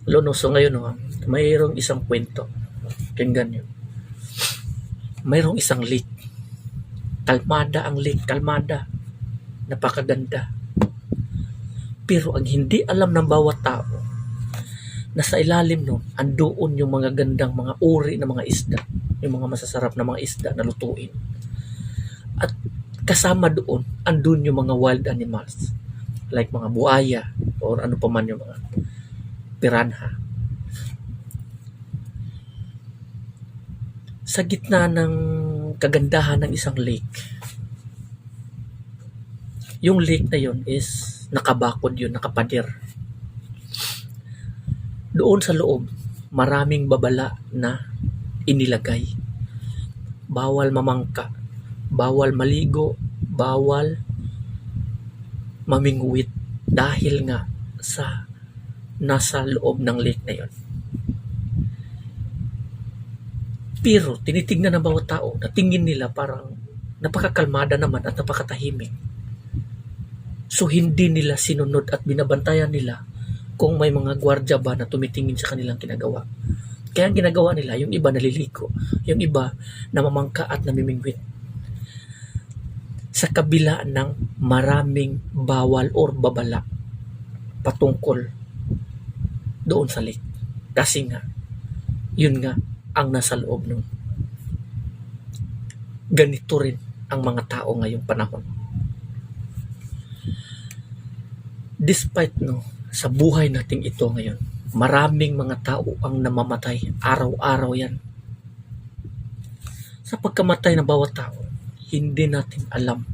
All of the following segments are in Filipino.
Lono, so ngayon, mayroong isang kwento. Tingnan nyo. Mayroong isang lake. Kalmada ang lake, kalmada. Napakaganda. Pero ang hindi alam ng bawat tao, na sa ilalim nun, andoon yung mga gandang mga uri ng mga isda. Yung mga masasarap na mga isda na lutuin. At kasama doon, andun yung mga wild animals. Like mga buaya, or ano pa man yung mga piranha. Sa gitna ng kagandahan ng isang lake, yung lake na yun is nakabakod yun, nakapader. Doon sa loob, maraming babala na inilagay. Bawal mamangka, bawal maligo, bawal mamingwit dahil nga sa nasa loob ng lake na yun. Pero tinitignan ng bawat tao na tingin nila parang napakakalmada naman at napakatahimik. So hindi nila sinunod at binabantayan nila kung may mga gwardya ba na tumitingin sa kanilang ginagawa. Kaya ang ginagawa nila, yung iba naliligo, yung iba namamangka at namimingwit. Sa kabila ng maraming bawal or babala patungkol doon sa lake. Kasi nga, yun nga ang nasa loob nun. Ganito rin ang mga tao ngayong panahon. Despite sa buhay nating ito ngayon, maraming mga tao ang namamatay. Araw-araw yan. Sa pagkamatay ng bawat tao, hindi natin alam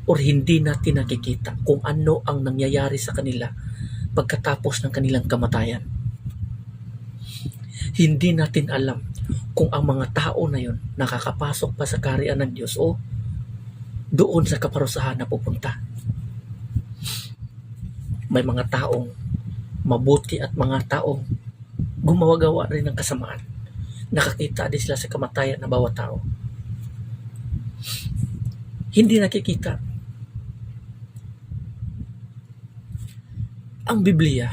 or hindi natin nakikita kung ano ang nangyayari sa kanila pagkatapos ng kanilang kamatayan. Hindi natin alam kung ang mga tao na yon nakakapasok pa sa kaharian ng Diyos o doon sa kaparusahan na pupunta. May mga taong mabuti at mga taong gumawa-gawa rin ng kasamaan. Nakakita din sila sa kamatayan ng bawat tao. Hindi nakikita. Ang Biblia,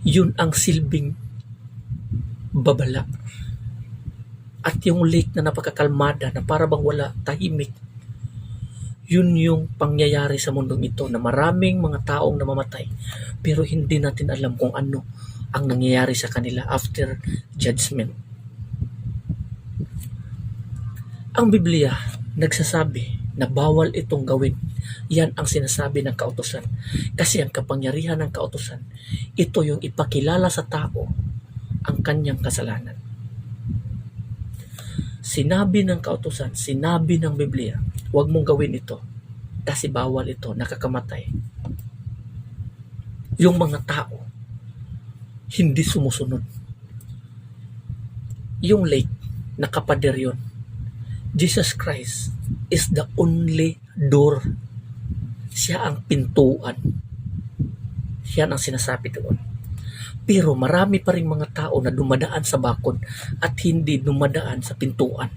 yun ang silbing babala. At yung lake na napakakalmada na para bang wala, tahimik, yun yung pangyayari sa mundong ito na maraming mga taong namamatay pero hindi natin alam kung ano ang nangyayari sa kanila after judgment. Ang Biblia nagsasabi na bawal itong gawin. Yan ang sinasabi ng kautusan. Kasi ang kapangyarihan ng kautusan, ito yung ipakilala sa tao ang kanyang kasalanan. Sinabi ng kautusan, sinabi ng Biblia, huwag mong gawin ito kasi bawal ito, nakakamatay. Yung mga tao, hindi sumusunod. Yung lake, nakapader yun. Jesus Christ is the only door. Siya ang pintuan. Yan ang sinasabi doon. Pero marami pa rin mga tao na dumadaan sa bakod at hindi dumadaan sa pintuan.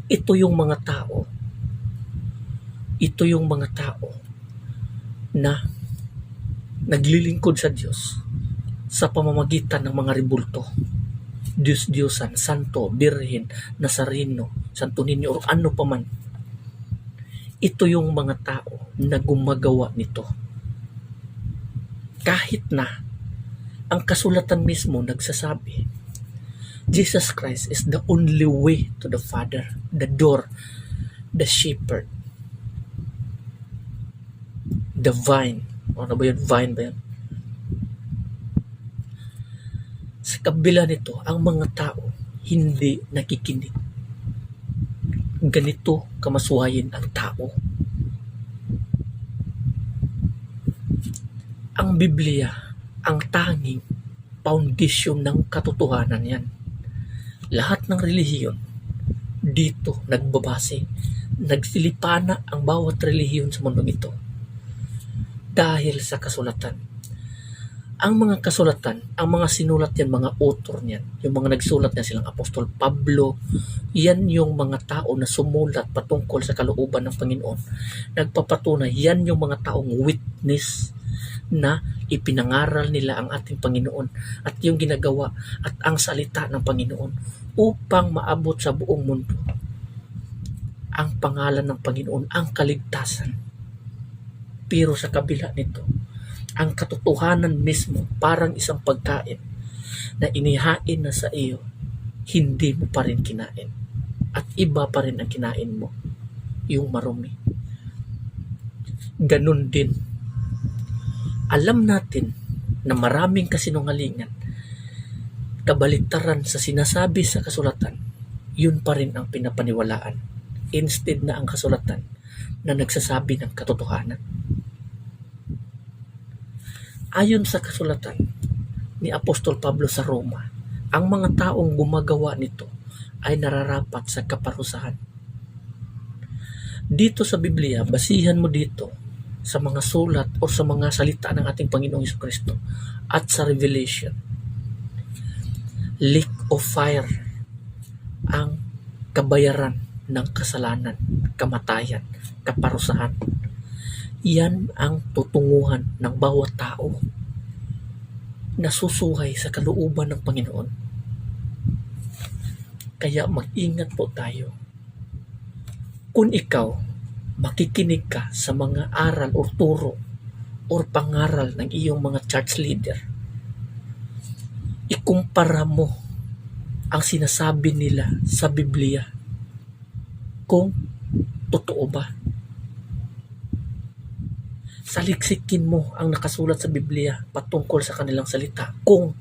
Ito yung mga tao. Ito yung mga tao na naglilingkod sa Diyos sa pamamagitan ng mga rebulto. Diyos-Diyosan, Santo, Birhen, Nazareno, Santo Niño, o ano pa man. Ito yung mga tao na gumagawa nito. Kahit na ang kasulatan mismo nagsasabi, Jesus Christ is the only way to the Father, the door, the shepherd, the vine. Ano ba yun? Vine ba yun? Sa kabila nito, ang mga tao hindi nakikinig. Ganito kamasuhayin ang tao. Ang Biblia, ang tanging foundation ng katotohanan yan. Lahat ng relihiyon dito nagbabase, nagsilipana ang bawat relihiyon sa mundong ito dahil sa kasulatan. Ang mga kasulatan, ang mga sinulat yan, mga author niyan, yung mga nagsulat na silang Apostol Pablo, yan yung mga tao na sumulat patungkol sa kalooban ng Panginoon. Nagpapatunay, yan yung mga taong witness na ipinangaral nila ang ating Panginoon at yung ginagawa at ang salita ng Panginoon upang maabot sa buong mundo ang pangalan ng Panginoon, ang kaligtasan. Pero sa kabila nito, ang katotohanan mismo parang isang pagkain na inihain na sa iyo, hindi mo pa rin kinain. At iba pa rin ang kinain mo, yung marumi. Ganun din. Alam natin na maraming kasinungalingan, kabaliktaran sa sinasabi sa kasulatan, yun pa rin ang pinapaniwalaan. Instead na ang kasulatan na nagsasabi ng katotohanan. Ayon sa kasulatan ni Apostol Pablo sa Roma, ang mga taong gumagawa nito ay nararapat sa kaparusahan. Dito sa Biblia, basihan mo dito sa mga sulat o sa mga salita ng ating Panginoong Jesucristo at sa Revelation. Lake of fire ang kabayaran ng kasalanan, kamatayan, kaparusahan. Yan ang tutunguhan ng bawat tao na susuhay sa kalooban ng Panginoon. Kaya mag-ingat po tayo. Kung ikaw makikinig ka sa mga aral o turo o pangaral ng iyong mga church leader, ikumpara mo ang sinasabi nila sa Biblia kung totoo ba. Saliksikin mo ang nakasulat sa Biblia patungkol sa kanilang salita kung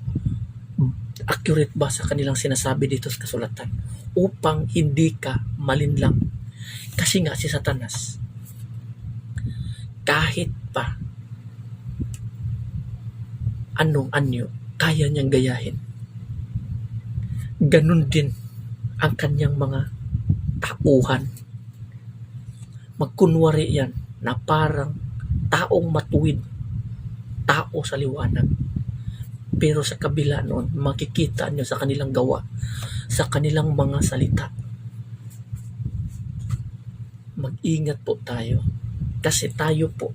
accurate ba sa kanilang sinasabi dito sa kasulatan upang hindi ka malinlang. Kasi nga si Satanas, kahit pa anong anyo, kaya niyang gayahin. Ganun din ang kanyang mga tauhan. Magkunwari yan na parang taong matuwid, tao sa liwanag. Pero sa kabila noon, makikita nyo sa kanilang gawa, sa kanilang mga salita. Mag-ingat po tayo. Kasi tayo po,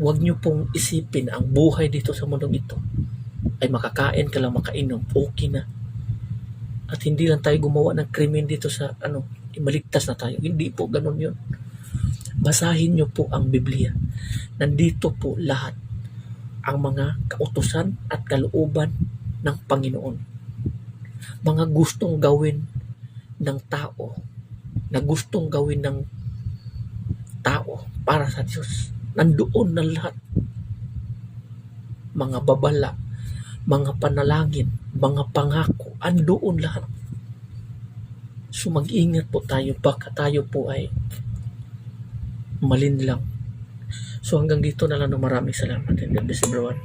huwag nyo pong isipin ang buhay dito sa mundong ito ay makakain ka lang, makainom, okay na. At hindi lang tayo gumawa ng krimen dito sa maligtas na tayo. Hindi po ganun yun. Basahin nyo po ang Biblia. Nandito po lahat ang mga kautusan at kalooban ng Panginoon. Mga gustong gawin ng tao, na gustong gawin ng tao para sa Diyos. Nandoon na lahat. Mga babala, mga panalangin, mga pangako, andoon lahat. So mag-ingat po tayo, baka tayo po ay malinlang. So hanggang dito na lang, maraming salamat and God bless everyone.